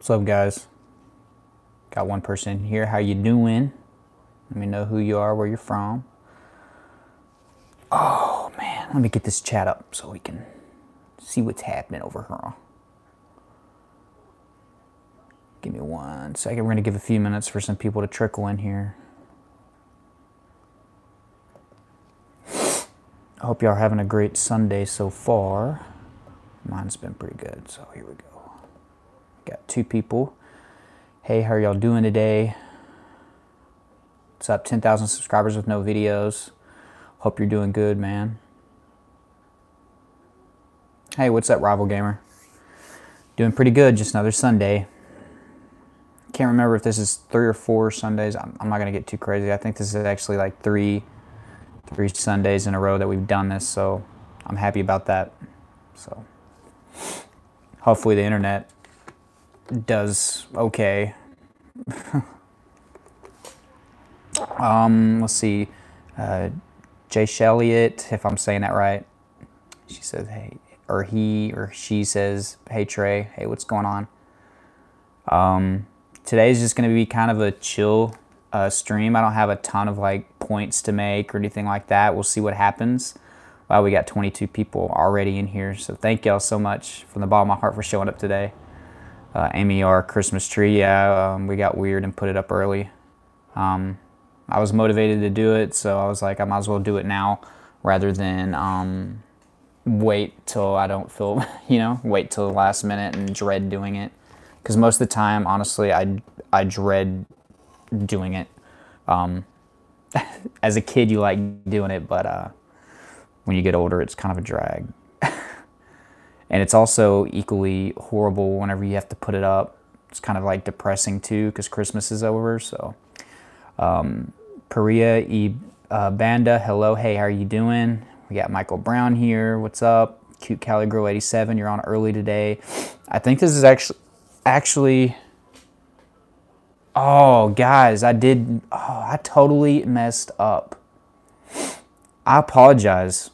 What's up, guys? Got one person here. How you doing? Let me know who you are, where you're from. Oh man, let me get this chat up so we can see what's happening over here. Give me 1 second. We're gonna give a few minutes for some people to trickle in here. I hope y'all are having a great Sunday so far. Mine's been pretty good, so here we go. Got 2 people. Hey, how are y'all doing today? What's up? 10,000 subscribers with no videos. Hope you're doing good, man. Hey, what's up, Rival Gamer? Doing pretty good, just another Sunday. Can't remember if this is 3 or 4 Sundays. I'm not gonna get too crazy. I think this is actually like three Sundays in a row that we've done this, so I'm happy about that. So hopefully the internet does okay. Let's see. Jay Shelliot, if I'm saying that right. She says, hey, or he or she says, hey Trey, hey, what's going on? Today's just gonna be kind of a chill stream. I don't have a ton of like points to make or anything like that. We'll see what happens. Wow, we got 22 people already in here, so thank y'all so much from the bottom of my heart for showing up today. Amy, our Christmas tree, yeah, we got weird and put it up early. I was motivated to do it, so I was like, I might as well do it now rather than wait till I don't feel, wait till the last minute and dread doing it. Because most of the time, honestly, I dread doing it. As a kid, you like doing it, but when you get older, it's kind of a drag. And it's also equally horrible whenever you have to put it up. It's kind of like depressing too, because Christmas is over. So, Paria E. Banda, hello, hey, how are you doing? We got Michael Brown here. What's up? Cute Cali Girl 87, you're on early today. I think this is actually. Oh, guys, I totally messed up. I apologize.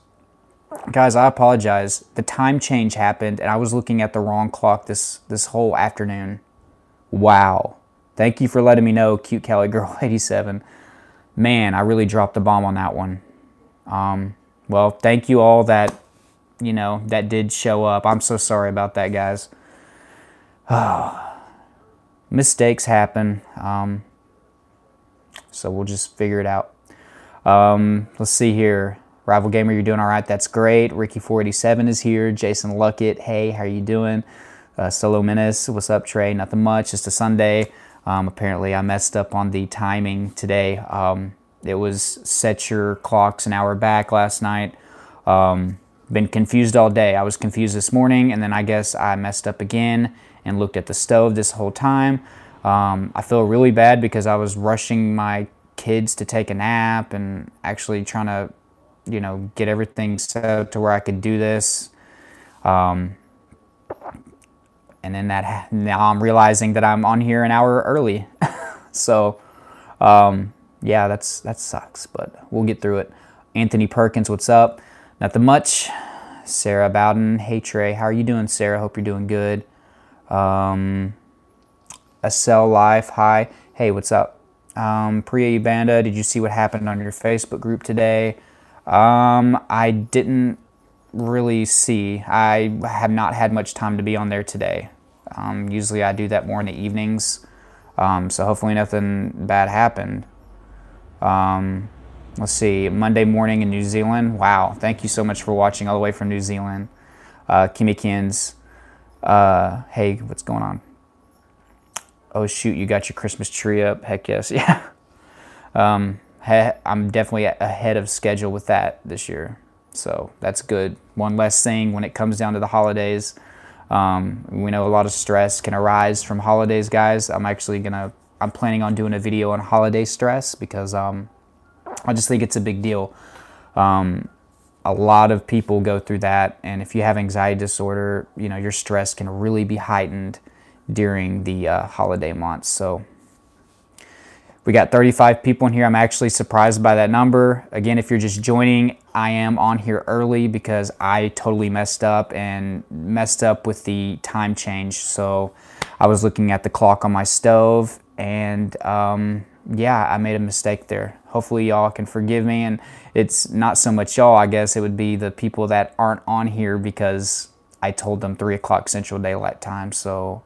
Guys, I apologize. The time change happened, and I was looking at the wrong clock this whole afternoon. Wow. Thank you for letting me know, Cute Cali Girl 87. Man, I really dropped the bomb on that one. Well, thank you all that, that did show up. I'm so sorry about that, guys. Mistakes happen. So we'll just figure it out. Let's see here. Rival Gamer, you're doing all right. That's great. Ricky487 is here. Jason Luckett, hey, how are you doing? Solo Menace, what's up, Trey? Nothing much, just a Sunday. Apparently, I messed up on the timing today. It was set your clocks an hour back last night. Been confused all day. I was confused this morning, and then I guess I messed up again and looked at the stove this whole time. I feel really bad because I was rushing my kids to take a nap and actually trying to get everything set up to where I could do this. And then now I'm realizing that I'm on here an hour early. So, yeah, that sucks, but we'll get through it. Anthony Perkins, what's up? Nothing much. Sarah Bowden, hey Trey, how are you doing, Sarah? Hope you're doing good. Acel Life, hi. Hey, what's up? Priya Banda, did you see what happened on your Facebook group today? I didn't really see. I have not had much time to be on there today. Usually I do that more in the evenings. So hopefully nothing bad happened. Let's see. Monday morning in New Zealand. Wow. Thank you so much for watching all the way from New Zealand. Kimmikins. Hey, what's going on? Oh shoot, you got your Christmas tree up. Heck yes. Yeah. I'm definitely ahead of schedule with that this year, so that's good. One less thing when it comes down to the holidays. We know a lot of stress can arise from holidays, guys. I'm planning on doing a video on holiday stress because I just think it's a big deal. A lot of people go through that, and if you have anxiety disorder, your stress can really be heightened during the holiday months. So we got 35 people in here. I'm actually surprised by that number. Again, if you're just joining, I am on here early because I totally messed up with the time change. So I was looking at the clock on my stove, and yeah, I made a mistake there. Hopefully y'all can forgive me, and it's not so much y'all, I guess it would be the people that aren't on here because I told them 3 o'clock Central Daylight Time. So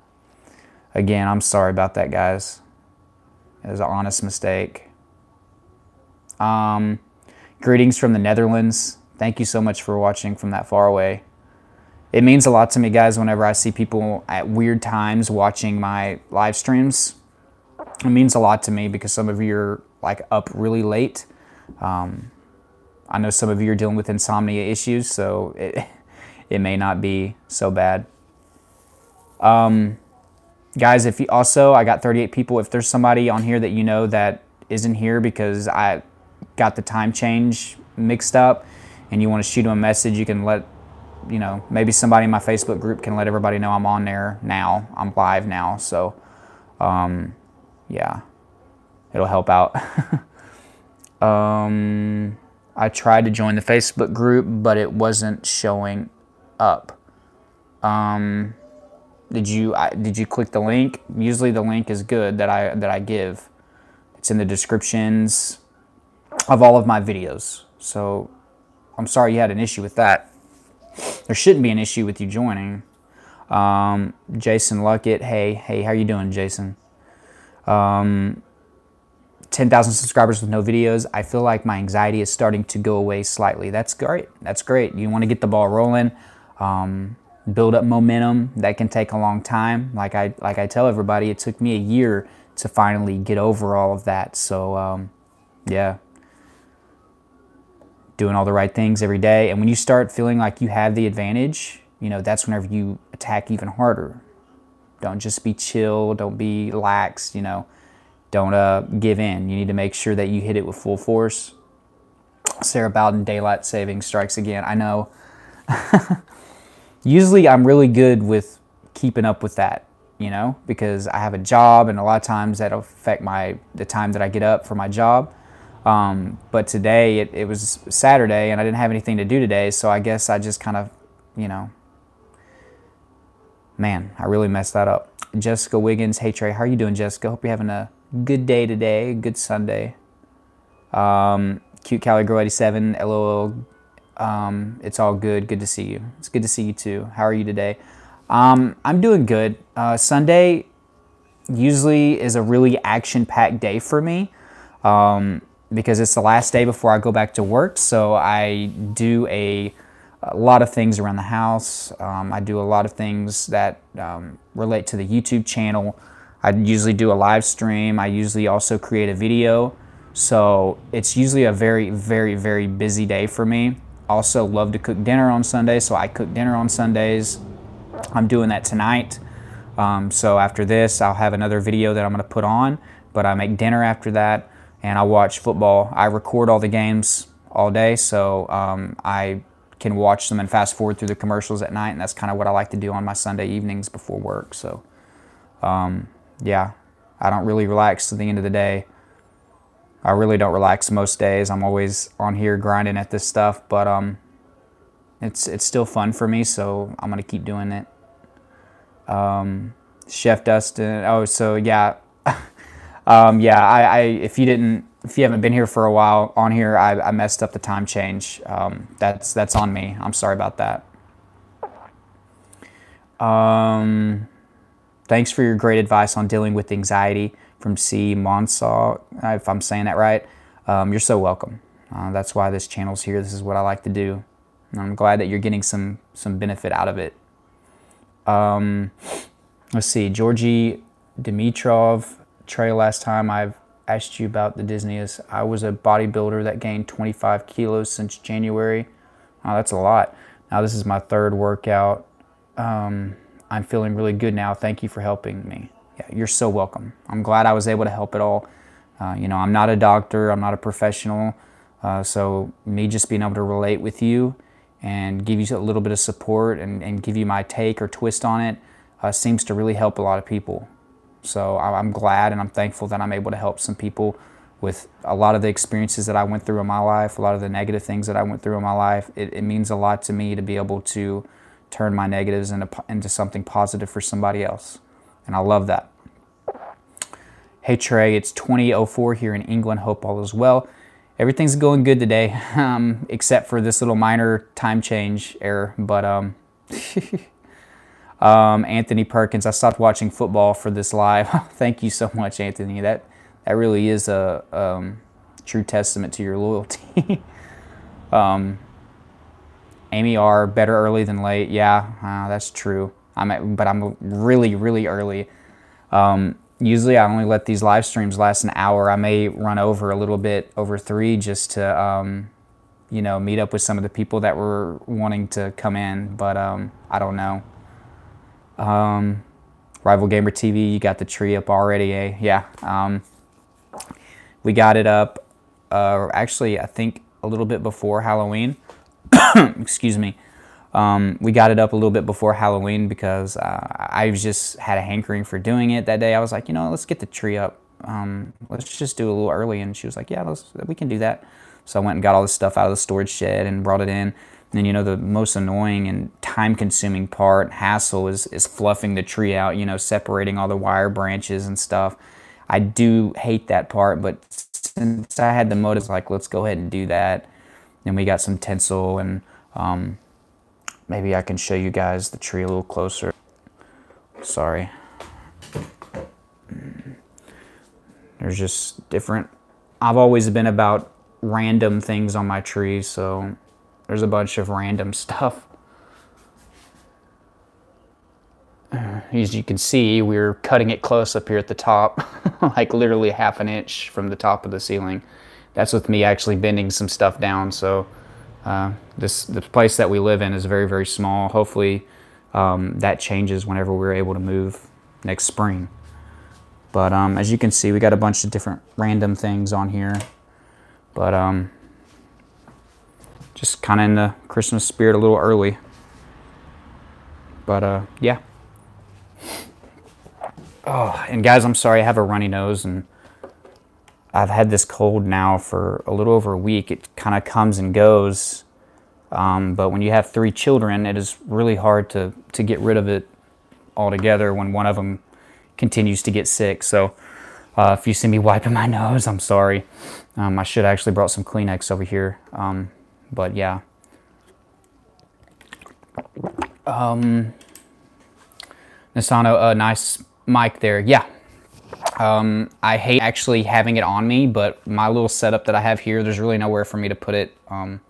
again, I'm sorry about that, guys. It was an honest mistake. Greetings from the Netherlands. Thank you so much for watching from that far away. It means a lot to me, guys, whenever I see people at weird times watching my live streams. It means a lot to me because some of you are like up really late. I know some of you are dealing with insomnia issues, so it may not be so bad. Guys, if you also, I got 38 people. If there's somebody on here that you know that isn't here because I got the time change mixed up and you want to shoot them a message, you can let, you know, maybe somebody in my Facebook group can let everybody know I'm on there now. I'm live now, so yeah, it'll help out. I tried to join the Facebook group, but it wasn't showing up. Did you click the link? Usually the link is good that I give. It's in the descriptions of all of my videos. So I'm sorry you had an issue with that. There shouldn't be an issue with you joining. Jason Luckett, hey, how you doing, Jason? 10,000 subscribers with no videos. I feel like my anxiety is starting to go away slightly. That's great. That's great. You want to get the ball rolling, build up momentum. That can take a long time. Like I tell everybody, it took me a year to finally get over all of that. So yeah, doing all the right things every day. And when you start feeling like you have the advantage, you know, that's whenever you attack even harder. Don't just be chill. Don't be lax, you know. Don't give in. You need to make sure that you hit it with full force. Sarah Bowden, daylight saving strikes again. I know. Usually I'm really good with keeping up with that, you know, because I have a job and a lot of times that'll affect the time that I get up for my job. But today it was Saturday and I didn't have anything to do today, so I guess I just kind of, you know, man, I really messed that up. Jessica Wiggins, hey Trey, how are you doing, Jessica? Hope you're having a good day today, good Sunday. Cute Cali Girl 87, LOL. It's all good. Good to see you. It's good to see you too. How are you today? I'm doing good. Sunday usually is a really action-packed day for me because it's the last day before I go back to work. So I do a lot of things around the house. I do a lot of things that relate to the YouTube channel. I usually do a live stream. I usually also create a video. So it's usually a very, very, very busy day for me. Also love to cook dinner on Sundays, so I cook dinner on Sundays. I'm doing that tonight. So after this, I'll have another video that I'm going to put on, but I make dinner after that, and I watch football. I record all the games all day, so I can watch them and fast forward through the commercials at night, and that's kind of what I like to do on my Sunday evenings before work. So yeah, I don't really relax to the end of the day. I really don't relax most days. I'm always on here grinding at this stuff, but it's still fun for me, so I'm gonna keep doing it. Chef Dustin, oh, so yeah, yeah. If you haven't been here for a while on here, I messed up the time change. That's on me. I'm sorry about that. Thanks for your great advice on dealing with anxiety. From C. Monsaw, if I'm saying that right. You're so welcome. That's why this channel's here. This is what I like to do. And I'm glad that you're getting some benefit out of it. Let's see. Georgie Dimitrov, Trey, last time I've asked you about the Disneyest. I was a bodybuilder that gained 25 kilos since January. Oh, that's a lot. Now this is my 3rd workout. I'm feeling really good now. Thank you for helping me. Yeah, you're so welcome. I'm glad I was able to help at all. You know, I'm not a doctor. I'm not a professional. So me just being able to relate with you and give you a little bit of support and give you my take or twist on it seems to really help a lot of people. So I'm glad and I'm thankful that I'm able to help some people with a lot of the experiences that I went through in my life, a lot of the negative things that I went through in my life. It means a lot to me to be able to turn my negatives into something positive for somebody else. and I love that. Hey Trey, it's 20:04 here in England. Hope all is well. Everything's going good today, except for this little minor time change error. But Anthony Perkins, I stopped watching football for this live. Thank you so much, Anthony. That really is a true testament to your loyalty. Amy R, better early than late. Yeah, that's true. But I'm really, really early. Usually I only let these live streams last an hour. I may run over a little bit over 3 just to, you know, meet up with some of the people that were wanting to come in. But I don't know. Rival Gamer TV, you got the tree up already, eh? Yeah. We got it up, actually, I think a little bit before Halloween. Excuse me. We got it up a little bit before Halloween because I just had a hankering for doing it that day. I was like, you know, let's get the tree up. Let's just do it a little early. And she was like, yeah, we can do that. So I went and got all this stuff out of the storage shed and brought it in. And then, you know, the most annoying and time-consuming part, hassle, is fluffing the tree out, you know, separating all the wire branches and stuff. I do hate that part, but since I had the motives, like, let's go ahead and do that. Then we got some tinsel, and maybe I can show you guys the tree a little closer. Sorry. There's just different. I've always been about random things on my tree, so there's a bunch of random stuff. As you can see, we're cutting it close up here at the top, like literally half an inch from the top of the ceiling. That's with me actually bending some stuff down. So the place that we live in is very, very small. Hopefully that changes whenever we're able to move next spring. But as you can see, we got a bunch of different random things on here. But just kind of in the Christmas spirit a little early. But yeah. Oh, and guys, I'm sorry, I have a runny nose, and I've had this cold now for a little over a week. It kind of comes and goes, but when you have 3 children, it is really hard to get rid of it altogether when one of them continues to get sick. So if you see me wiping my nose, I'm sorry. I should have actually brought some Kleenex over here, but yeah. Nisano, nice mic there. Yeah. I hate actually having it on me, but my little setup that I have here, there's really nowhere for me to put it. I'm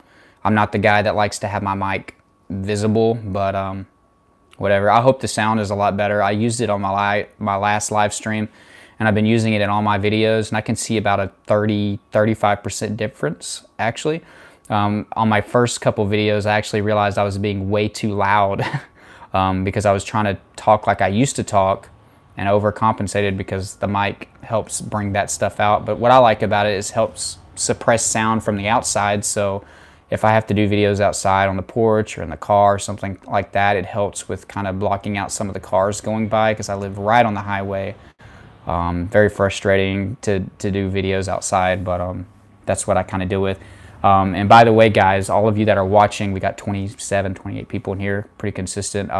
not the guy that likes to have my mic visible, but whatever. I hope the sound is a lot better. I used it on my last live stream, and I've been using it in all my videos, and I can see about a 35% difference, actually. On my first couple videos, I actually realized I was being way too loud because I was trying to talk like I used to talk, and overcompensated because the mic helps bring that stuff out. But what I like about it is helps suppress sound from the outside. So if I have to do videos outside on the porch or in the car or something like that, it helps with kind of blocking out some of the cars going by because I live right on the highway. Very frustrating to do videos outside, but that's what I kind of deal with. And by the way, guys, all of you that are watching, we got 27, 28 people in here, pretty consistent.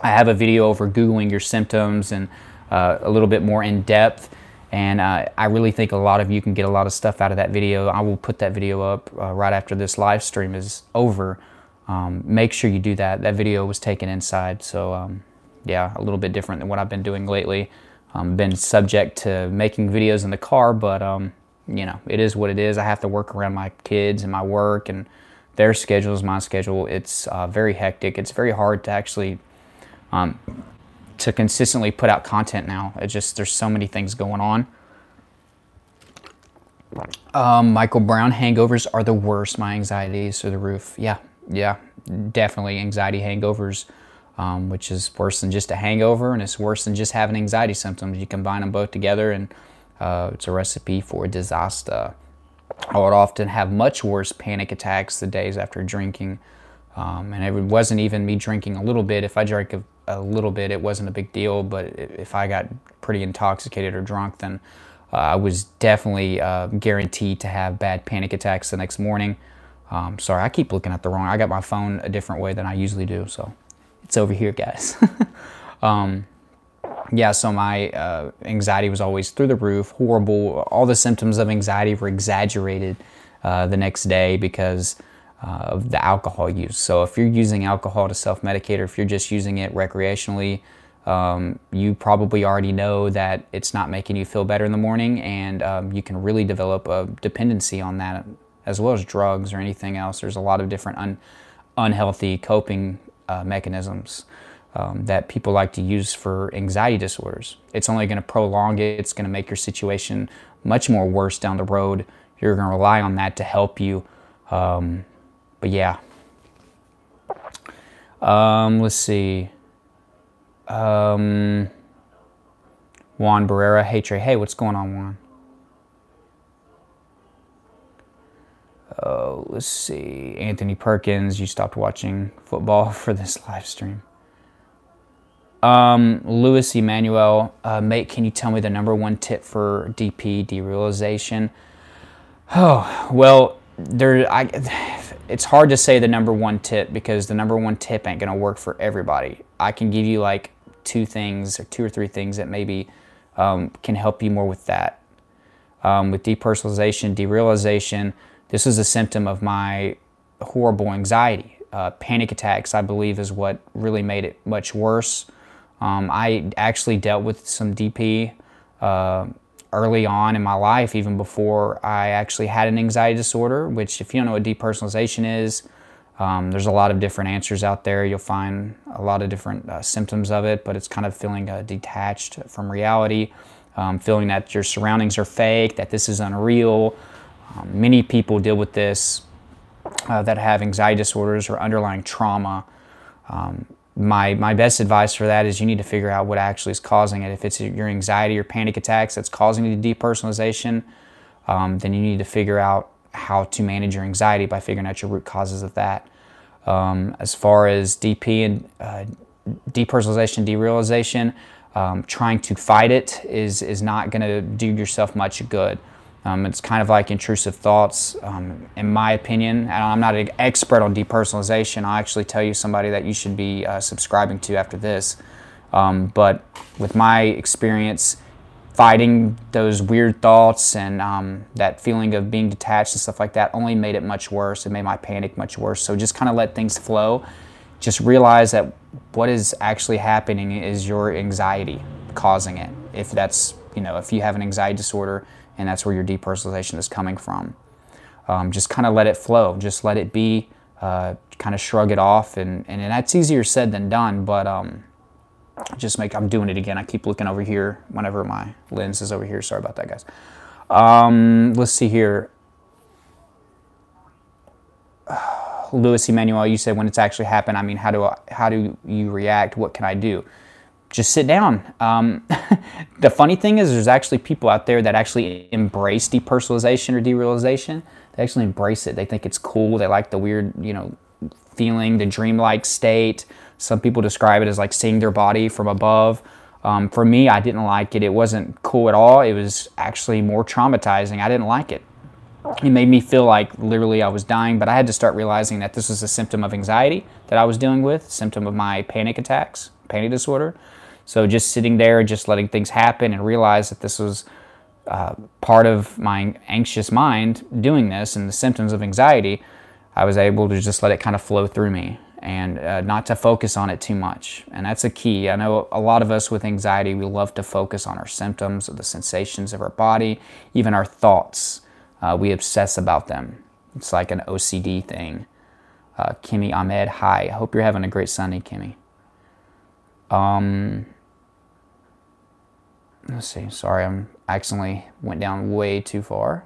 I have a video over Googling your symptoms and a little bit more in depth, and I really think a lot of you can get a lot of stuff out of that video. I will put that video up right after this live stream is over. Make sure you do that. That video was taken inside, so yeah, a little bit different than what I've been doing lately. Been subject to making videos in the car, but you know, it is what it is. I have to work around my kids and my work and their schedules, my schedule. It's very hectic. It's very hard to actually to consistently put out content now. It just, there's so many things going on. Michael Brown, hangovers are the worst. My anxiety is through the roof. Yeah, definitely anxiety hangovers, which is worse than just a hangover, and it's worse than just having anxiety symptoms. You combine them both together, and it's a recipe for disaster. I would often have much worse panic attacks the days after drinking, and it wasn't even me drinking a little bit. If I drank a little bit, it wasn't a big deal, but if I got pretty intoxicated or drunk, then I was definitely guaranteed to have bad panic attacks the next morning. Sorry, I keep looking at the wrong. I got my phone a different way than I usually do, so it's over here, guys. yeah, so my anxiety was always through the roof, horrible. All the symptoms of anxiety were exaggerated the next day because of the alcohol use. So if you're using alcohol to self-medicate, or if you're just using it recreationally, you probably already know that it's not making you feel better in the morning, and you can really develop a dependency on that, as well as drugs or anything else. There's a lot of different unhealthy coping mechanisms that people like to use for anxiety disorders. It's only going to prolong it. It's going to make your situation much more worse down the road. You're going to rely on that to help you. But yeah. Let's see. Juan Barrera. Hey, Trey. Hey, what's going on, Juan? Let's see. Anthony Perkins, you stopped watching football for this live stream. Louis Emmanuel, mate, can you tell me the #1 tip for DP, derealization? Oh, well, it's hard to say the #1 tip, because the #1 tip ain't going to work for everybody. I can give you like two or three things that maybe can help you more with that. With depersonalization, derealization, this is a symptom of my horrible anxiety. Panic attacks, I believe, is what really made it much worse. I actually dealt with some DP early on in my life, even before I actually had an anxiety disorder, which, if you don't know what depersonalization is, there's a lot of different answers out there. You'll find a lot of different symptoms of it, but it's kind of feeling detached from reality, feeling that your surroundings are fake, that this is unreal. Many people deal with this that have anxiety disorders or underlying trauma. My best advice for that is you need to figure out what actually is causing it. If it's your anxiety or panic attacks that's causing the depersonalization, then you need to figure out how to manage your anxiety by figuring out your root causes of that. As far as DP and depersonalization, derealization, trying to fight it is not going to do yourself much good. It's kind of like intrusive thoughts, in my opinion. And I'm not an expert on depersonalization. I'll actually tell you somebody that you should be subscribing to after this. But with my experience, fighting those weird thoughts and that feeling of being detached and stuff like that only made it much worse. It made my panic much worse. So just kind of let things flow. Just realize that what is actually happening is your anxiety causing it. If that's, if you have an anxiety disorder, and that's where your depersonalization is coming from. Just kind of let it flow. Just let it be. Kind of shrug it off. And that's easier said than done, but I'm doing it again. I keep looking over here whenever my lens is over here. Sorry about that, guys. Let's see here. Louis Emmanuel, you said when it's actually happened, I mean, how do you react? What can I do? Just sit down. The funny thing is there's actually people out there that actually embrace depersonalization or derealization. They actually embrace it. They think it's cool. They like the weird, feeling, the dreamlike state. Some people describe it as like seeing their body from above. For me, I didn't like it. It wasn't cool at all. It was actually more traumatizing. I didn't like it. It made me feel like literally I was dying, but I had to start realizing that this was a symptom of anxiety that I was dealing with, symptom of my panic attacks, panic disorder. So just sitting there, just letting things happen and realize that this was part of my anxious mind doing this and the symptoms of anxiety, I was able to just let it kind of flow through me and not to focus on it too much. And that's a key. I know a lot of us with anxiety, we love to focus on our symptoms, or the sensations of our body, even our thoughts. We obsess about them. It's like an OCD thing. Kimmy Ahmed, hi. I hope you're having a great Sunday, Kimmy. Let's see. Sorry, I accidentally went down way too far.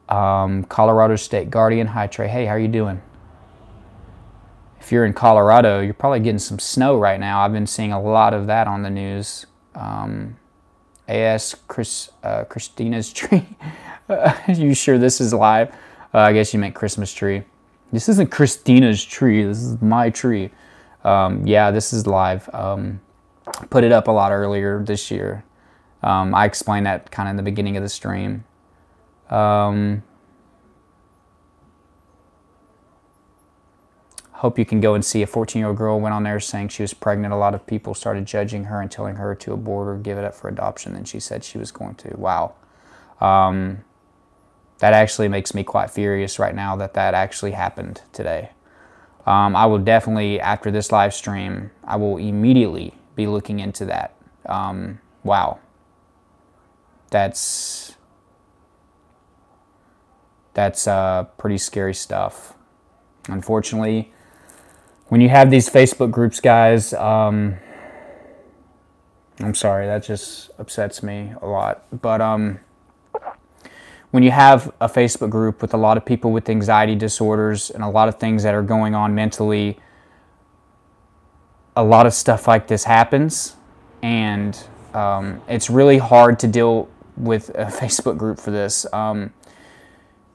Colorado State Guardian. Hi, Trey. Hey, how are you doing? If you're in Colorado, you're probably getting some snow right now. I've been seeing a lot of that on the news. Christina's tree. You sure this is live? I guess you meant Christmas tree. This isn't Christina's tree. This is my tree. Yeah, this is live. Put it up a lot earlier this year. I explained that kind of in the beginning of the stream. Hope you can go and see a 14-year-old girl went on there saying she was pregnant. A lot of people started judging her and telling her to abort or give it up for adoption. Then she said she was going to. Wow. That actually makes me quite furious right now that actually happened today. I will definitely, after this live stream, I will immediately be looking into that. Wow. That's pretty scary stuff. Unfortunately, when you have these Facebook groups, guys, I'm sorry, that just upsets me a lot. But when you have a Facebook group with a lot of people with anxiety disorders and a lot of things that are going on mentally, a lot of stuff like this happens, and it's really hard to deal with a Facebook group for this.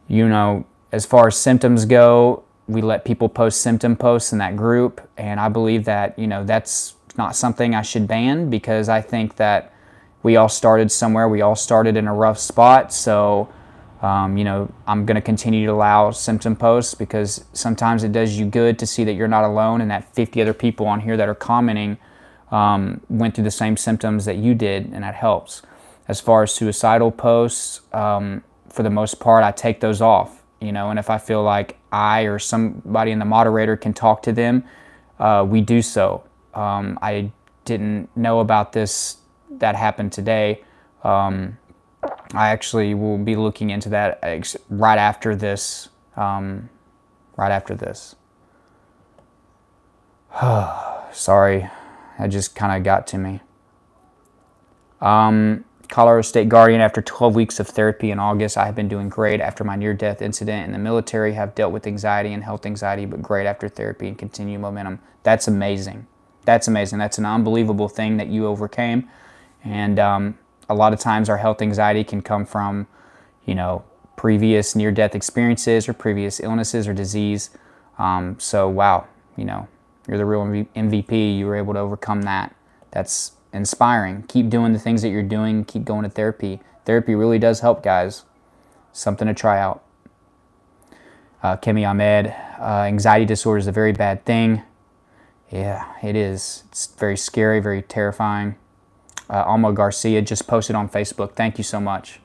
You know, as far as symptoms go, we let people post symptom posts in that group, and I believe that, you know, that's not something I should ban, because I think that we all started somewhere. We all started in a rough spot, so you know, I'm going to continue to allow symptom posts, because sometimes it does you good to see that you're not alone and that 50 other people on here that are commenting went through the same symptoms that you did, and that helps. As far as suicidal posts, for the most part, I take those off. You know, and if I feel like I or somebody in the moderator can talk to them, we do so. I didn't know about this that happened today. I actually will be looking into that right after this. Right after this. Sorry, that just kind of got to me. Colorado State Guardian, after 12 weeks of therapy in August, I have been doing great after my near-death incident in the military. Have dealt with anxiety and health anxiety, but great after therapy and continue momentum. That's amazing. That's amazing. That's an unbelievable thing that you overcame. And a lot of times our health anxiety can come from, you know, previous near-death experiences or previous illnesses or disease. So, wow, you know, you're the real MVP. You were able to overcome that. That's inspiring. Keep doing the things that you're doing. Keep going to therapy. Therapy really does help, guys. Something to try out. Kemi Ahmed, anxiety disorder is a very bad thing. Yeah, it is. It's very scary, very terrifying. Alma Garcia just posted on Facebook. Thank you so much.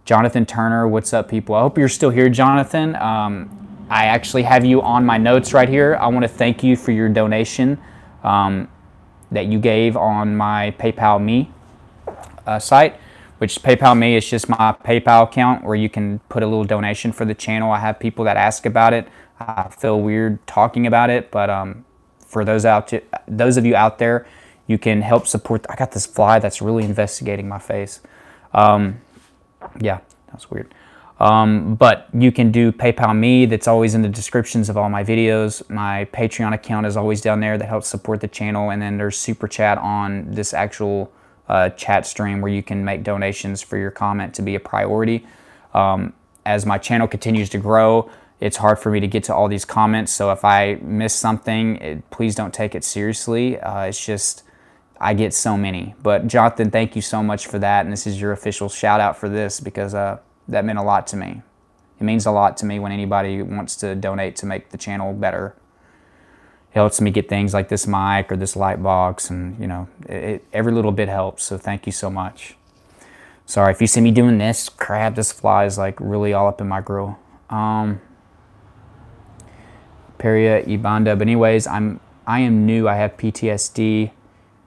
Jonathan Turner, what's up, people? I hope you're still here, Jonathan. I actually have you on my notes right here. I want to thank you for your donation that you gave on my PayPal Me site, which PayPal Me is just my PayPal account where you can put a little donation for the channel. I have people that ask about it. I feel weird talking about it, but for those of you out there, you can help support. I got this fly that's really investigating my face. Yeah, that's weird. But you can do PayPal Me. That's always in the descriptions of all my videos. My Patreon account is always down there that helps support the channel. And then there's Super Chat on this actual chat stream where you can make donations for your comment to be a priority. As my channel continues to grow, it's hard for me to get to all these comments. So if I miss something, please don't take it seriously. It's just, I get so many. But Jonathan, thank you so much for that. And this is your official shout out for this, because that meant a lot to me. It means a lot to me when anybody wants to donate to make the channel better. It helps me get things like this mic or this light box, and you know, every little bit helps. So thank you so much. Sorry if you see me doing this. Crap, this fly is like really all up in my grill. Peria Ibanda. But anyways, I am new. I have PTSD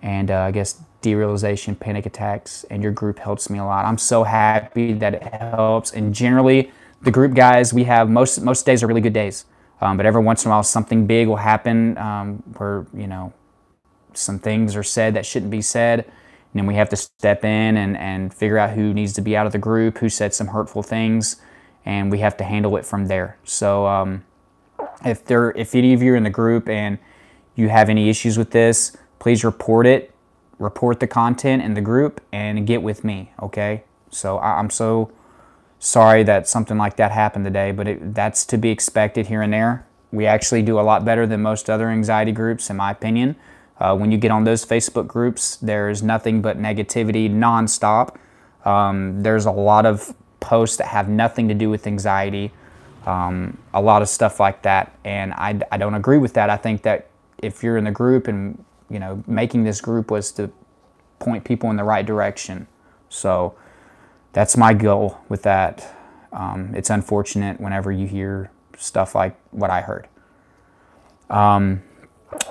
and I guess derealization, panic attacks, and your group helps me a lot. I'm so happy that it helps. And generally, the group guys, we have most days are really good days. But every once in a while, something big will happen where, you know, some things are said that shouldn't be said. And then we have to step in and figure out who needs to be out of the group, who said some hurtful things, and we have to handle it from there. So if any of you are in the group and you have any issues with this, please report it. Report the content in the group and get with me, okay? So I'm so sorry that something like that happened today, but that's to be expected here and there. We actually do a lot better than most other anxiety groups, in my opinion. When you get on those Facebook groups, there's nothing but negativity nonstop. There's a lot of posts that have nothing to do with anxiety. a lot of stuff like that. And I don't agree with that. I think that if you're in the group and, you know, making this group was to point people in the right direction. So that's my goal with that. It's unfortunate whenever you hear stuff like what I heard.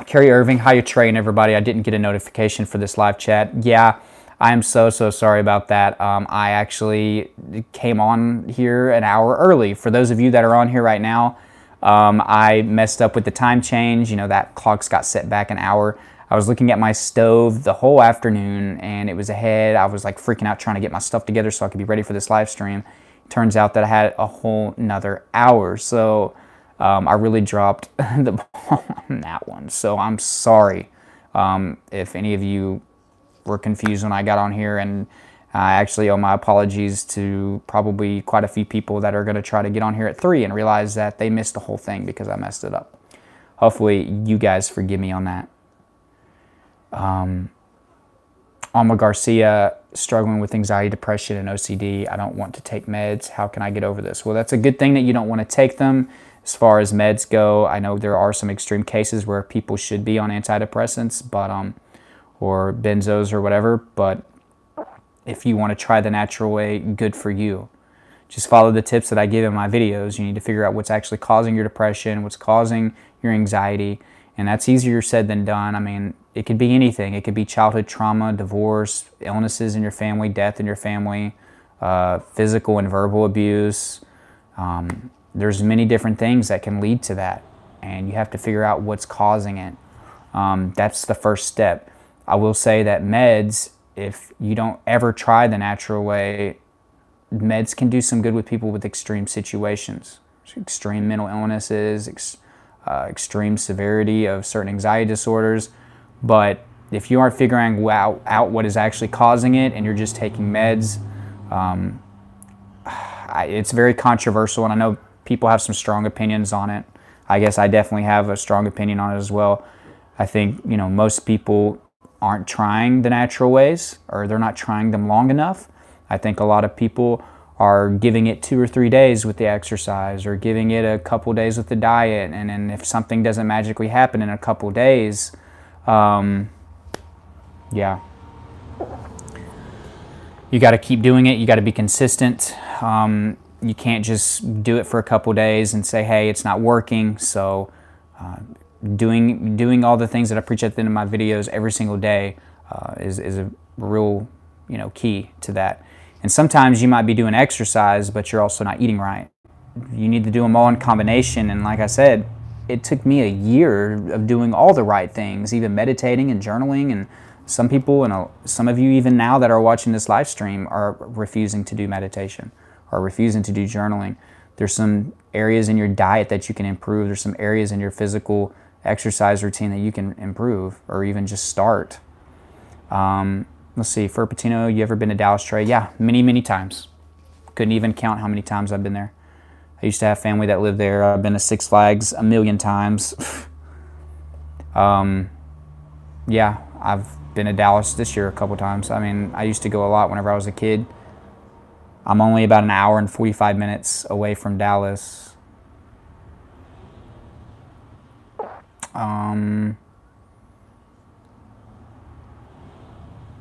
Carrie Irving, hiya Trey and everybody. I didn't get a notification for this live chat. Yeah, I am so sorry about that. I actually came on here an hour early. For those of you that are on here right now, I messed up with the time change. You know, that clock's got set back an hour. I was looking at my stove the whole afternoon and it was ahead. I was like freaking out trying to get my stuff together so I could be ready for this live stream. Turns out that I had a whole nother hour. So I really dropped the ball on that one. So I'm sorry if any of you were confused when I got on here, and I actually owe my apologies to probably quite a few people that are going to try to get on here at 3 and realize that they missed the whole thing because I messed it up. Hopefully you guys forgive me on that. Alma Garcia, struggling with anxiety, depression, and OCD. I don't want to take meds. How can I get over this? Well, that's a good thing that you don't want to take them. As far as meds go, I know there are some extreme cases where people should be on antidepressants, but or benzos or whatever, but if you want to try the natural way, good for you. Just follow the tips that I give in my videos. You need to figure out what's actually causing your depression, what's causing your anxiety, and that's easier said than done. I mean, it could be anything. It could be childhood trauma, divorce, illnesses in your family, death in your family, physical and verbal abuse. There's many different things that can lead to that, and you have to figure out what's causing it. That's the first step. I will say that meds, if you don't ever try the natural way, meds can do some good with people with extreme situations, extreme mental illnesses, extreme severity of certain anxiety disorders. But if you aren't figuring out what is actually causing it and you're just taking meds, it's very controversial, and I know people have some strong opinions on it. I guess I definitely have a strong opinion on it as well. I think, you know, most people aren't trying the natural ways, or they're not trying them long enough. I think a lot of people are giving it 2 or 3 days with the exercise, or giving it a couple days with the diet, and then if something doesn't magically happen in a couple days, yeah, you got to keep doing it. You got to be consistent. You can't just do it for a couple days and say, hey, it's not working. So doing all the things that I preach at the end of my videos every single day is a real, you know, key to that. And sometimes you might be doing exercise, but you're also not eating right. You need to do them all in combination. And like I said, it took me a year of doing all the right things, even meditating and journaling. And some people, and some of you even now that are watching this live stream, are refusing to do meditation or refusing to do journaling. There's some areas in your diet that you can improve. There's some areas in your physical exercise routine that you can improve or even just start. Let's see, Fur Patino, you ever been to Dallas, Trey? Yeah, many times. Couldn't even count how many times I've been there. I used to have family that lived there. I've been to Six Flags a million times. Yeah, I've been to Dallas this year a couple times. I mean, I used to go a lot whenever I was a kid. I'm only about an hour and 45 minutes away from Dallas.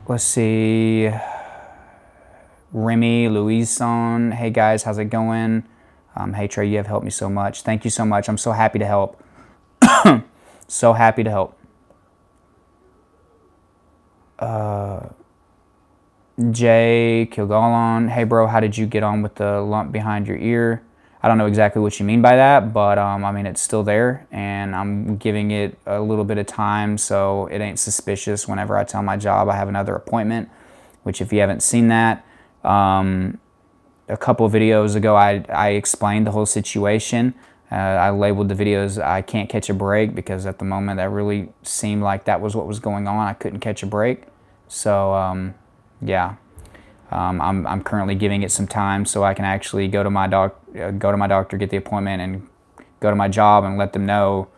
Let's see. Remy Louison. Hey guys, how's it going? Hey Trey, you have helped me so much. Thank you so much. I'm so happy to help. So happy to help. Jay Kilgalon. Hey bro, how did you get on with the lump behind your ear? I don't know exactly what you mean by that, but I mean, it's still there, and I'm giving it a little bit of time so it ain't suspicious whenever I tell my job I have another appointment, which if you haven't seen that, a couple of videos ago I explained the whole situation. I labeled the videos I can't catch a break, because at the moment that really seemed like that was what was going on. I couldn't catch a break. So yeah. I'm currently giving it some time so I can actually go to my doctor, get the appointment, and go to my job and let them know,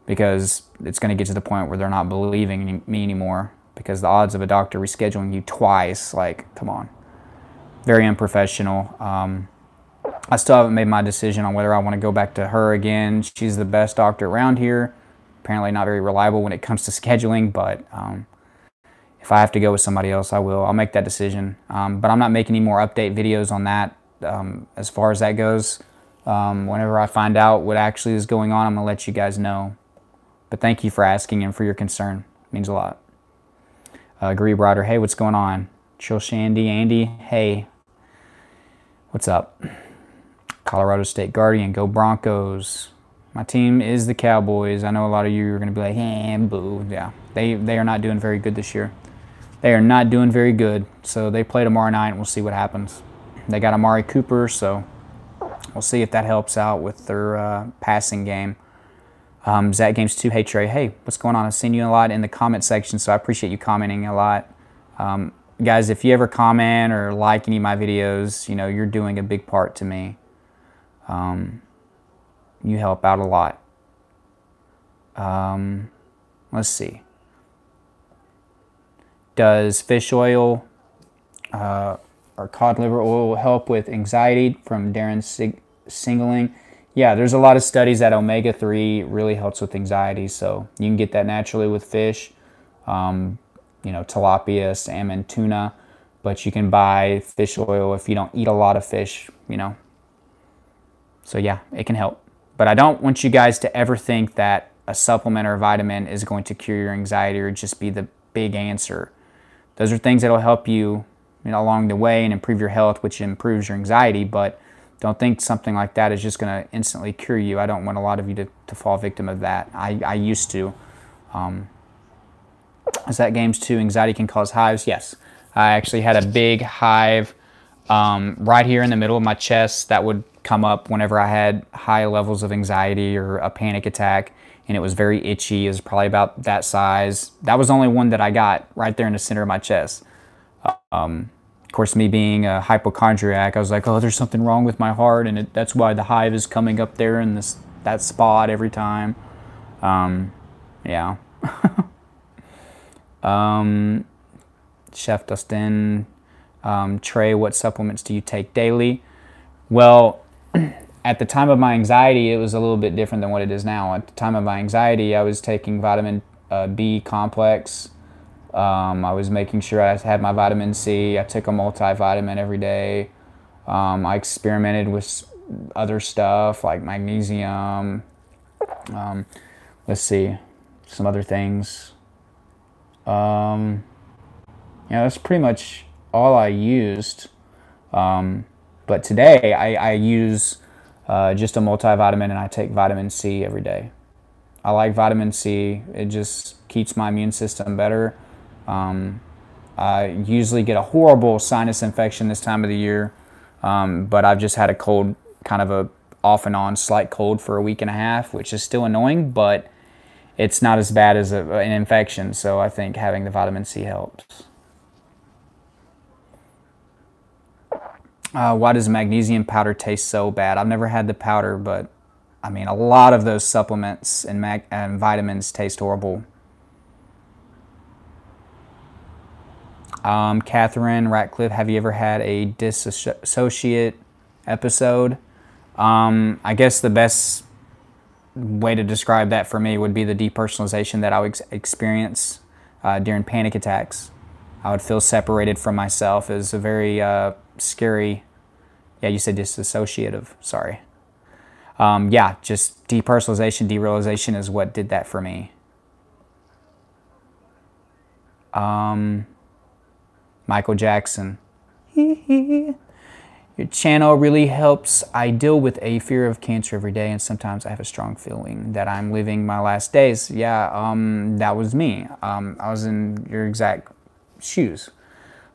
because it's going to get to the point where they're not believing me anymore, because the odds of a doctor rescheduling you twice, like, come on. Very unprofessional. I still haven't made my decision on whether I want to go back to her again. She's the best doctor around here. Apparently not very reliable when it comes to scheduling, but if I have to go with somebody else, I will. I'll make that decision. But I'm not making any more update videos on that as far as that goes. Whenever I find out what actually is going on, I'm going to let you guys know. But thank you for asking and for your concern. It means a lot. Agree Rider, hey, what's going on? Chill Shandy, Andy, hey. What's up? Colorado State Guardian, go Broncos. My team is the Cowboys. I know a lot of you are going to be like, hey, boo. Yeah, they are not doing very good this year. They are not doing very good. So they play tomorrow night, and we'll see what happens. They got Amari Cooper, so we'll see if that helps out with their passing game. Zach Games 2, hey Trey, hey, what's going on? I've seen you a lot in the comment section, so I appreciate you commenting a lot. Guys, if you ever comment or like any of my videos, you know, you're doing a big part to me. You help out a lot. Let's see. Does fish oil or cod liver oil help with anxiety? From Darren Singling. Yeah, there's a lot of studies that omega-3 really helps with anxiety, so you can get that naturally with fish. You know, tilapia, salmon, tuna, but you can buy fish oil if you don't eat a lot of fish, you know. So yeah, it can help. But I don't want you guys to ever think that a supplement or a vitamin is going to cure your anxiety or just be the big answer. Those are things that will help you, you know, along the way and improve your health, which improves your anxiety, but don't think something like that is just going to instantly cure you. I don't want a lot of you to fall victim of that. I used to. Is that Games 2, anxiety can cause hives? Yes. I actually had a big hive right here in the middle of my chest that would come up whenever I had high levels of anxiety or a panic attack, and it was very itchy. It was probably about that size. That was the only one that I got right there in the center of my chest. Of course, me being a hypochondriac, I was like, oh, there's something wrong with my heart, and that's why the hive is coming up there in that spot every time. Yeah. Chef Dustin, Trey, what supplements do you take daily? Well, at the time of my anxiety, it was a little bit different than what it is now. At the time of my anxiety, I was taking vitamin B complex. I was making sure I had my vitamin C. I took a multivitamin every day. I experimented with other stuff like magnesium. Let's see, some other things. Yeah, that's pretty much all I used. But today I use just a multivitamin, and I take vitamin C every day. I like vitamin C. It just keeps my immune system better. I usually get a horrible sinus infection this time of the year, but I've just had a cold, kind of a off and on slight cold for a week and a half, which is still annoying, but it's not as bad as an infection, so I think having the vitamin C helps. Why does magnesium powder taste so bad? I've never had the powder, but I mean, a lot of those supplements and vitamins taste horrible. Catherine Ratcliffe, have you ever had a dissociate episode? I guess the best way to describe that for me would be the depersonalization that I would experience during panic attacks. I would feel separated from myself. It was a very scary, yeah, you said dissociative, sorry. Yeah, just depersonalization, derealization is what did that for me. Michael Jackson. Your channel really helps. I deal with a fear of cancer every day, and sometimes I have a strong feeling that I'm living my last days. Yeah, that was me. I was in your exact shoes.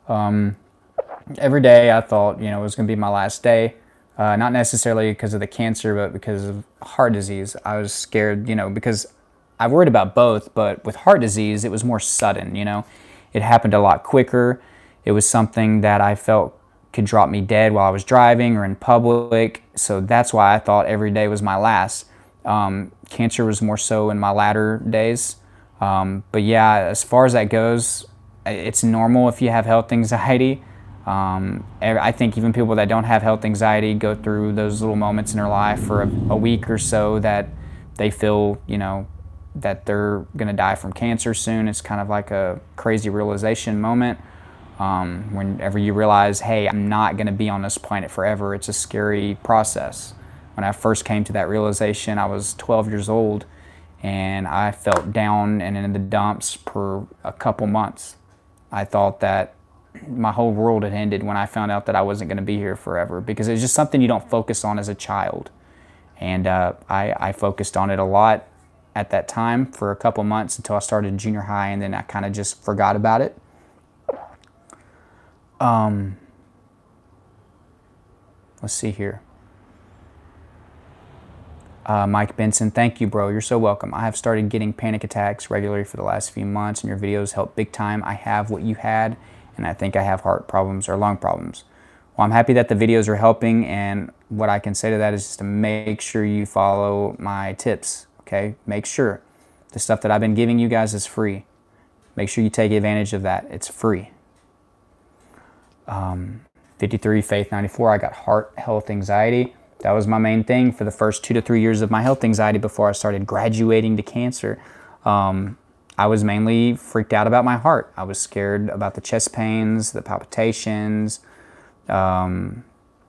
Every day I thought, you know, it was going to be my last day. Not necessarily because of the cancer, but because of heart disease. I was scared, you know, because I worried about both, but with heart disease, it was more sudden, you know. It happened a lot quicker. It was something that I felt could drop me dead while I was driving or in public. So that's why I thought every day was my last. Cancer was more so in my latter days. But yeah, as far as that goes, it's normal if you have health anxiety. I think even people that don't have health anxiety go through those little moments in their life for a week or so that they feel, you know, that they're going to die from cancer soon. It's kind of like a crazy realization moment. Whenever you realize, hey, I'm not going to be on this planet forever, it's a scary process. When I first came to that realization, I was 12 years old, and I felt down and in the dumps for a couple months. I thought that my whole world had ended when I found out that I wasn't going to be here forever, because it's just something you don't focus on as a child. And I focused on it a lot at that time for a couple months until I started junior high, and then I kind of just forgot about it. Let's see here. Mike Benson, thank you, bro. You're so welcome. I have started getting panic attacks regularly for the last few months, and your videos help big time. I have what you had, and I think I have heart problems or lung problems. Well, I'm happy that the videos are helping, and what I can say to that is just to make sure you follow my tips, okay? Make sure the stuff that I've been giving you guys is free. Make sure you take advantage of that. It's free. 53, Faith 94, I got heart health anxiety. That was my main thing for the first 2 to 3 years of my health anxiety before I started graduating to cancer. I was mainly freaked out about my heart. I was scared about the chest pains, the palpitations, the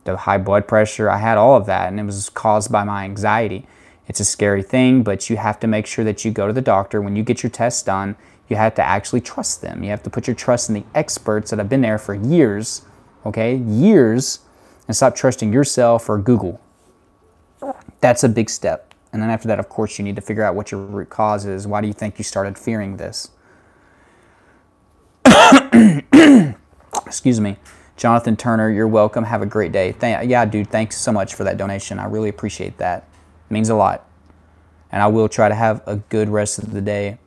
high blood pressure. I had all of that, and it was caused by my anxiety. It's a scary thing, but you have to make sure that you go to the doctor. When you get your tests done, you have to actually trust them. You have to put your trust in the experts that have been there for years, okay, years, and stop trusting yourself or Google. That's a big step. And then after that, of course, you need to figure out what your root cause is. Why do you think you started fearing this? Excuse me. Jonathan Turner, you're welcome. Have a great day. Yeah, dude, thanks so much for that donation. I really appreciate that. It means a lot. And I will try to have a good rest of the day.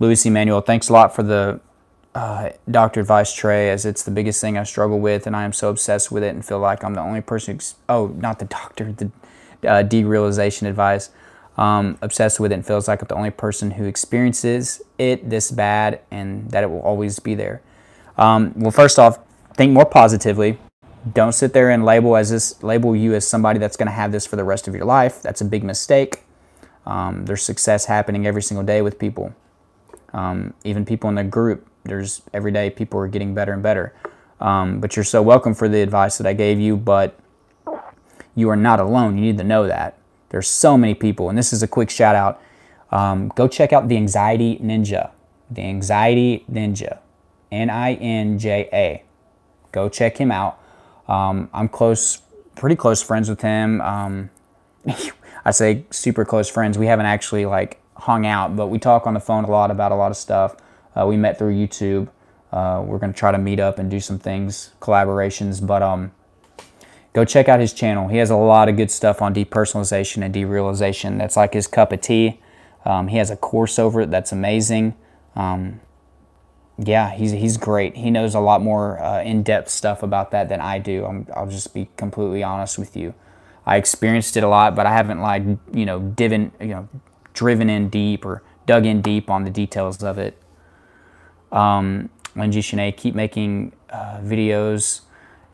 Louis Emmanuel, thanks a lot for the doctor advice, Trey, as it's the biggest thing I struggle with, and I am so obsessed with it and feel like I'm the only person not the doctor, the derealization advice. Obsessed with it and feels like I'm the only person who experiences it this bad, and that it will always be there. Well, first off, think more positively. Don't sit there and label you as somebody that's going to have this for the rest of your life. That's a big mistake. There's success happening every single day with people. Even people in the group, every day people are getting better and better. But you're so welcome for the advice that I gave you, but you are not alone. You need to know that. There's so many people, and this is a quick shout out. Go check out the Anxiety Ninja. The Anxiety Ninja. Ninja. Go check him out. I'm pretty close friends with him. I say super close friends. We haven't actually hung out, but we talk on the phone a lot about a lot of stuff. We met through YouTube. We're going to try to meet up and do some things, collaborations, but go check out his channel. He has a lot of good stuff on depersonalization and derealization. That's like his cup of tea. He has a course over it that's amazing. Yeah, he's great. He knows a lot more in-depth stuff about that than I do. I'll just be completely honest with you. I experienced it a lot, but I haven't driven in deep or dug in deep on the details of it. Lindsay Shanae, keep making videos.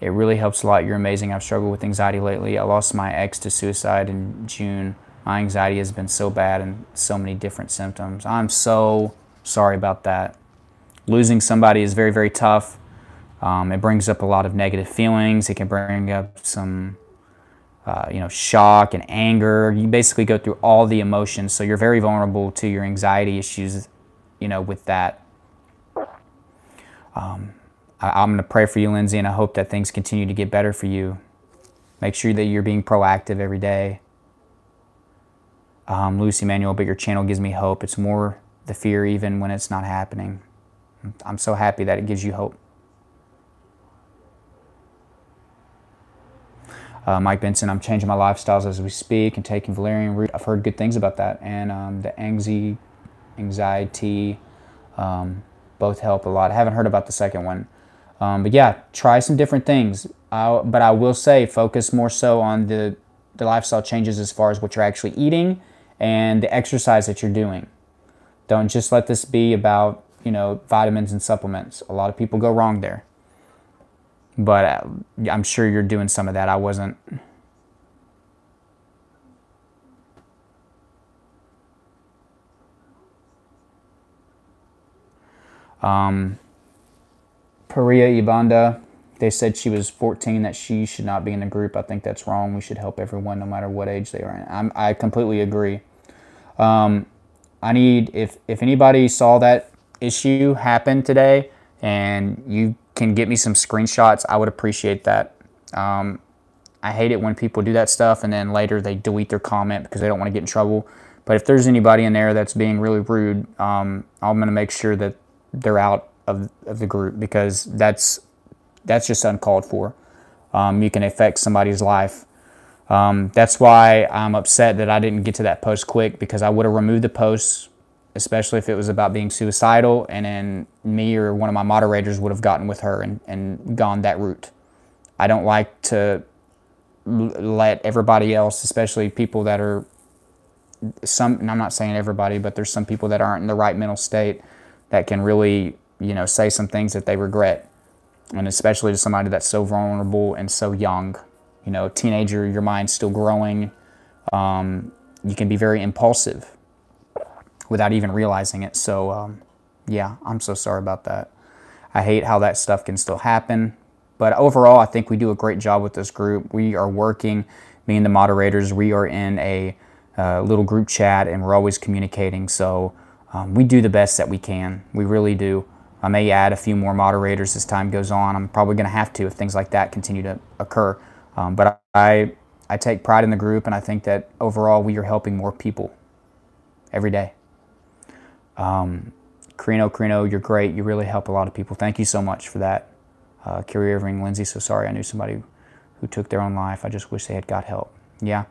It really helps a lot. You're amazing. I've struggled with anxiety lately. I lost my ex to suicide in June. My anxiety has been so bad and so many different symptoms. I'm so sorry about that. Losing somebody is very, very tough. It brings up a lot of negative feelings. It can bring up some, shock and anger. You basically go through all the emotions, so you're very vulnerable to your anxiety issues, with that. I'm going to pray for you, Lindsay, and I hope that things continue to get better for you. Make sure that you're being proactive every day. Lucy Manuel, but your channel gives me hope. It's more the fear even when it's not happening. I'm so happy that it gives you hope. Mike Benson, I'm changing my lifestyles as we speak and taking valerian root. I've heard good things about that. And the anxiety, both help a lot. I haven't heard about the second one. But yeah, try some different things. But I will say focus more so on the lifestyle changes as far as what you're actually eating and the exercise that you're doing. Don't just let this be about, you know, vitamins and supplements. A lot of people go wrong there. But I'm sure you're doing some of that. I wasn't. Paria Ibanda, they said she was 14, that she should not be in the group. I think that's wrong. We should help everyone no matter what age they are in. I completely agree. I need, if anybody saw that issue happen today and you can get me some screenshots, I would appreciate that. I hate it when people do that stuff and then later they delete their comment because they don't want to get in trouble. But if there's anybody in there that's being really rude, I'm going to make sure that they're out of the group, because that's just uncalled for. You can affect somebody's life. That's why I'm upset that I didn't get to that post quick, because I would have removed the posts, especially if it was about being suicidal, and then me or one of my moderators would have gotten with her and gone that route. I don't like to let everybody else, especially people that are and I'm not saying everybody, but there's some people that aren't in the right mental state that can really, you know, say some things that they regret. And especially to somebody that's so vulnerable and so young. You know, teenager, your mind's still growing. You can be very impulsive without even realizing it. So, yeah, I'm so sorry about that. I hate how that stuff can still happen. But overall, I think we do a great job with this group. We are working, me and the moderators, we are in a little group chat, and we're always communicating. So we do the best that we can. We really do. I may add a few more moderators as time goes on. I'm probably going to have to if things like that continue to occur. But I take pride in the group, and I think that overall we are helping more people every day. Carino, you're great. You really help a lot of people. Thank you so much for that. Carrie Irving, Lindsay, so sorry. I knew somebody who took their own life. I just wish they had got help. Yeah.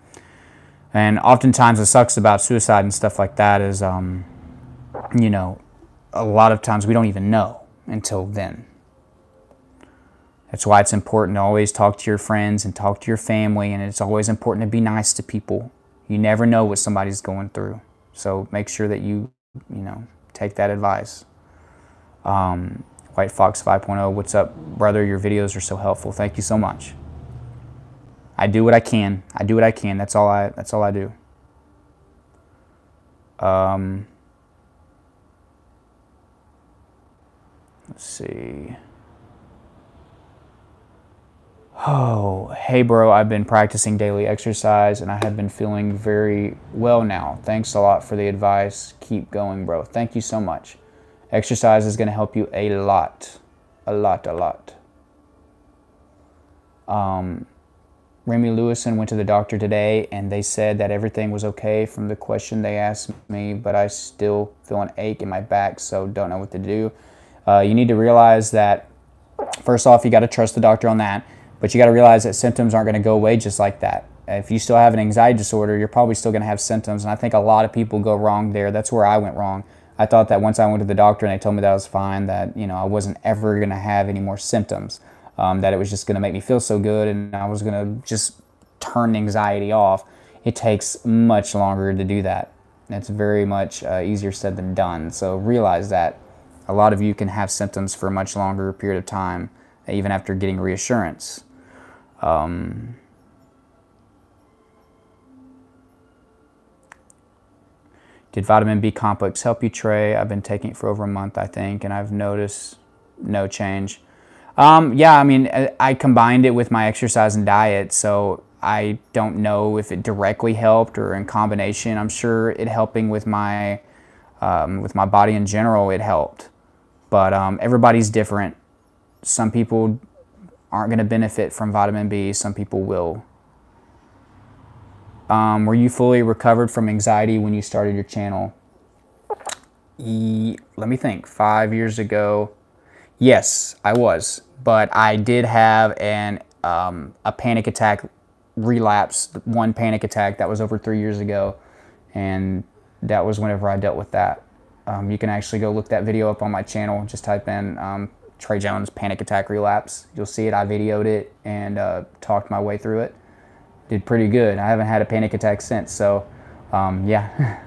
And oftentimes what sucks about suicide and stuff like that is, you know, a lot of times we don't even know until then. That's why it's important to always talk to your friends and talk to your family, and it's always important to be nice to people. You never know what somebody's going through. So make sure that you know, take that advice. White Fox 5.0, what's up, brother? Your videos are so helpful. Thank you so much. I do what I can. I do what I can. That's all I do. Let's see. Oh, hey bro, I've been practicing daily exercise and I have been feeling very well now. Thanks a lot for the advice. Keep going, bro. Thank you so much. Exercise is going to help you a lot. A lot. Remy Lewison went to the doctor today and they said that everything was okay from the question they asked me, but I still feel an ache in my back, so don't know what to do. You need to realize that, first off, you got to trust the doctor on that, but you got to realize that symptoms aren't going to go away just like that. If you still have an anxiety disorder, you're probably still going to have symptoms, and I think a lot of people go wrong there. That's where I went wrong. I thought that once I went to the doctor and they told me that I was fine, that, you know, I wasn't ever going to have any more symptoms, that it was just going to make me feel so good and I was going to just turn anxiety off. It takes much longer to do that. It's very much easier said than done. So realize that a lot of you can have symptoms for a much longer period of time, even after getting reassurance. Did vitamin B complex help you, Trey? I've been taking it for over a month, I think, and I've noticed no change. Yeah, I mean, I combined it with my exercise and diet, so I don't know if it directly helped or in combination. I'm sure it helping with my body in general, it helped. But everybody's different. Some people aren't going to benefit from vitamin B. Some people will. Were you fully recovered from anxiety when you started your channel? Let me think. 5 years ago. Yes, I was. But I did have a panic attack relapse. One panic attack that was over 3 years ago. And that was whenever I dealt with that. You can actually go look that video up on my channel. Just type in Trey Jones panic attack relapse. You'll see it. I videoed it and talked my way through it. Did pretty good. I haven't had a panic attack since. So, yeah.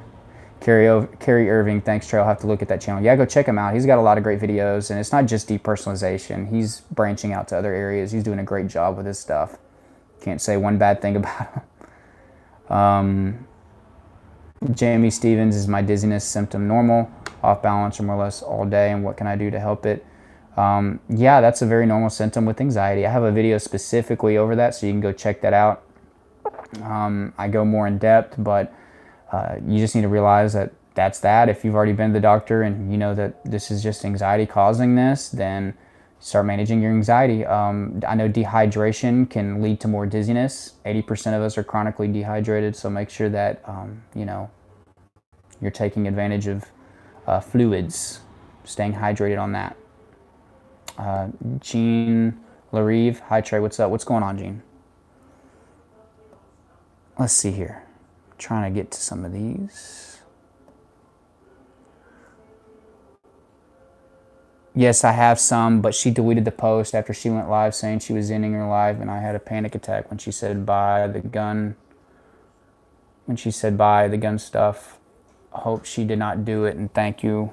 Carrie Irving, thanks, Trey. I'll have to look at that channel. Yeah, go check him out. He's got a lot of great videos, and it's not just depersonalization. He's branching out to other areas. He's doing a great job with his stuff. Can't say one bad thing about him. Jamie Stevens, is my dizziness symptom normal? Off balance or more or less all day, and what can I do to help it? Yeah, that's a very normal symptom with anxiety. I have a video specifically over that, so you can go check that out. I go more in depth, but you just need to realize that that's that. If you've already been to the doctor and you know that this is just anxiety causing this, then start managing your anxiety. I know dehydration can lead to more dizziness. 80% of us are chronically dehydrated, so make sure that you know, you're taking advantage of fluids, staying hydrated on that. Jean Larive, hi Trey, what's up? What's going on, Jean? Let's see here. Trying to get to some of these. Yes, I have some, but she deleted the post after she went live saying she was ending her live, and I had a panic attack when she said buy the gun. When she said buy the gun stuff. I hope she did not do it, and thank you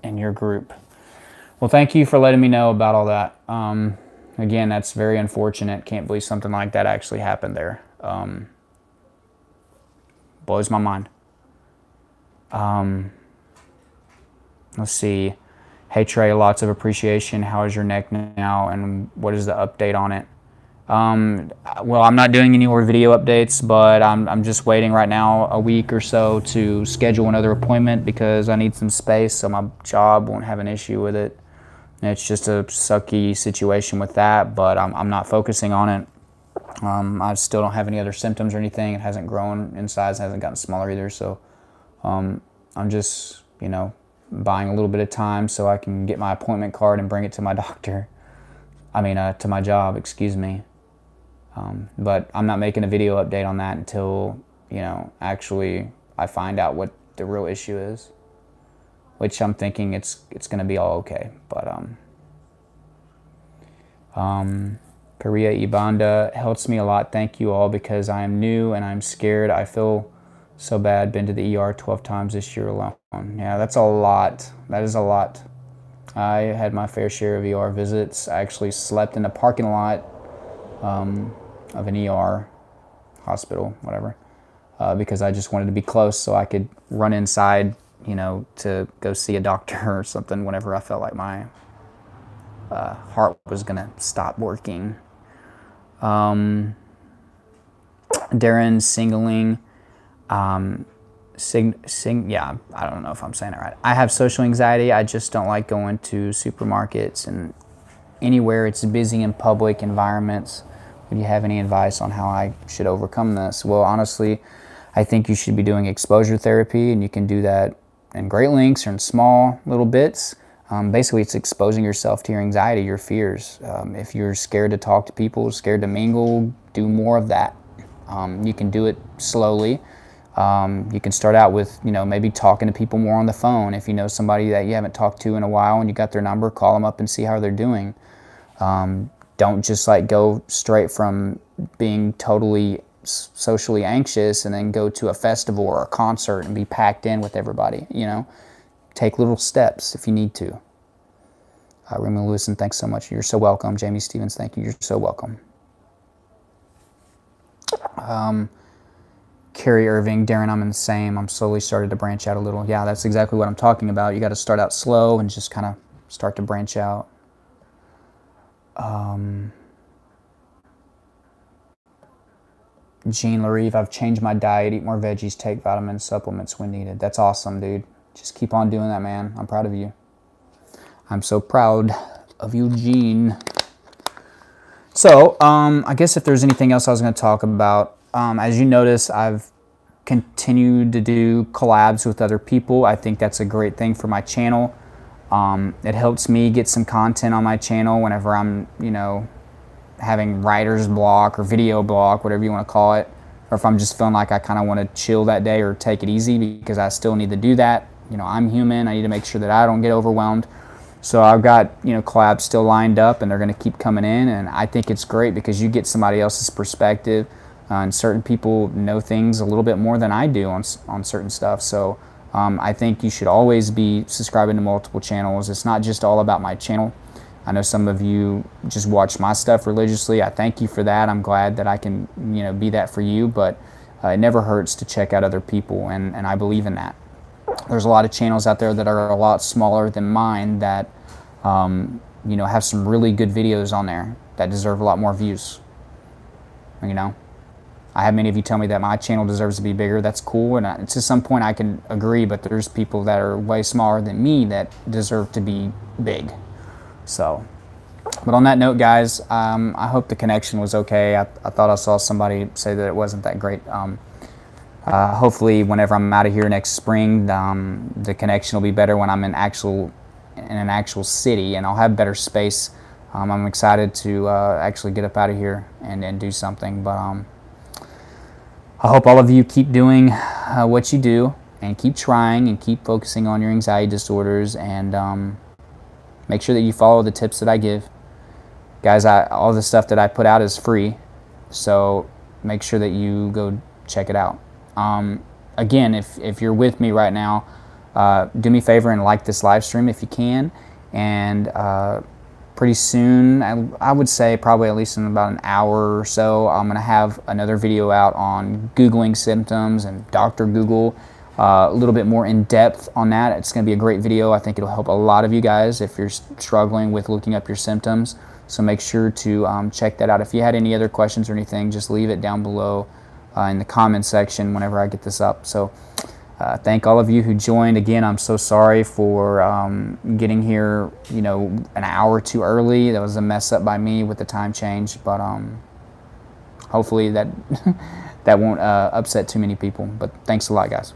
and your group. Well, thank you for letting me know about all that. Again, that's very unfortunate. Can't believe something like that actually happened there. Blows my mind. Let's see. Hey Trey, lots of appreciation. How is your neck now, and what is the update on it? Well, I'm not doing any more video updates, but I'm just waiting right now a week or so to schedule another appointment because I need some space so my job won't have an issue with it. And it's just a sucky situation with that, but I'm not focusing on it. I still don't have any other symptoms or anything. It hasn't grown in size, hasn't gotten smaller either. So I'm just, you know, buying a little bit of time so I can get my appointment card and bring it to my doctor. I mean, to my job, excuse me. But I'm not making a video update on that until, you know, actually I find out what the real issue is, which I'm thinking it's going to be all okay. But Korea Ibanda helps me a lot. Thank you all, because I am new and I'm scared. I feel so bad. Been to the ER 12 times this year alone. Yeah, that's a lot. That is a lot. I had my fair share of ER visits. I actually slept in the parking lot of an ER hospital, whatever, because I just wanted to be close so I could run inside, you know, to go see a doctor or something whenever I felt like my heart was gonna stop working. Darren Singling, yeah, I don't know if I'm saying it right. I have social anxiety. I just don't like going to supermarkets and anywhere it's busy in public environments. Would you have any advice on how I should overcome this? Well, honestly, I think you should be doing exposure therapy, and you can do that in great lengths or in small little bits. Basically, it's exposing yourself to your anxiety, your fears. If you're scared to talk to people, scared to mingle, do more of that. You can do it slowly. You can start out with, you know, maybe talking to people more on the phone. If you know somebody that you haven't talked to in a while and you got their number, call them up and see how they're doing. Don't just like go straight from being totally socially anxious and then go to a festival or a concert and be packed in with everybody, you know. Take little steps if you need to. Remy Lewison, thanks so much. You're so welcome. Jamie Stevens, thank you. You're so welcome. Carrie Irving, Darren, I'm in the same. I'm slowly started to branch out a little. Yeah, that's exactly what I'm talking about. You got to start out slow and just kind of start to branch out. Jean Larive, I've changed my diet, eat more veggies, take vitamins, supplements when needed. That's awesome, dude. Just keep on doing that, man. I'm proud of you. I'm so proud of you, Jean. So, I guess if there's anything else I was going to talk about, as you notice, I've continued to do collabs with other people. I think that's a great thing for my channel. It helps me get some content on my channel whenever I'm, you know, having writer's block or video block, whatever you want to call it. Or if I'm just feeling like I kind of want to chill that day or take it easy, because I still need to do that. You know, I'm human. I need to make sure that I don't get overwhelmed. So I've got, you know, collabs still lined up, and they're going to keep coming in. And I think it's great because you get somebody else's perspective. and certain people know things a little bit more than I do on certain stuff. So I think you should always be subscribing to multiple channels. It's not just all about my channel. I know some of you just watch my stuff religiously. I thank you for that. I'm glad that I can, you know, be that for you, but it never hurts to check out other people, and I believe in that. There's a lot of channels out there that are a lot smaller than mine that, you know, have some really good videos on there that deserve a lot more views. You know, I have many of you tell me that my channel deserves to be bigger. That's cool, and to some point I can agree, but there's people that are way smaller than me that deserve to be big. So, but on that note, guys, I hope the connection was okay. I thought I saw somebody say that it wasn't that great. Hopefully, whenever I'm out of here next spring, the connection will be better when I'm in an actual city, and I'll have better space. I'm excited to actually get up out of here and do something. But I hope all of you keep doing what you do, and keep trying, and keep focusing on your anxiety disorders, and make sure that you follow the tips that I give. Guys, all the stuff that I put out is free, so make sure that you go check it out. Again, if you're with me right now, do me a favor and like this live stream if you can, and pretty soon, I would say probably at least in about an hour or so, I'm going to have another video out on Googling symptoms and Dr. Google, a little bit more in depth on that. It's going to be a great video. I think it'll help a lot of you guys if you're struggling with looking up your symptoms. So make sure to check that out. If you had any other questions or anything, just leave it down below in the comment section whenever I get this up. So thank all of you who joined. Again, I'm so sorry for getting here, you know, an hour too early. That was a mess up by me with the time change, but hopefully that that won't upset too many people. But thanks a lot, guys.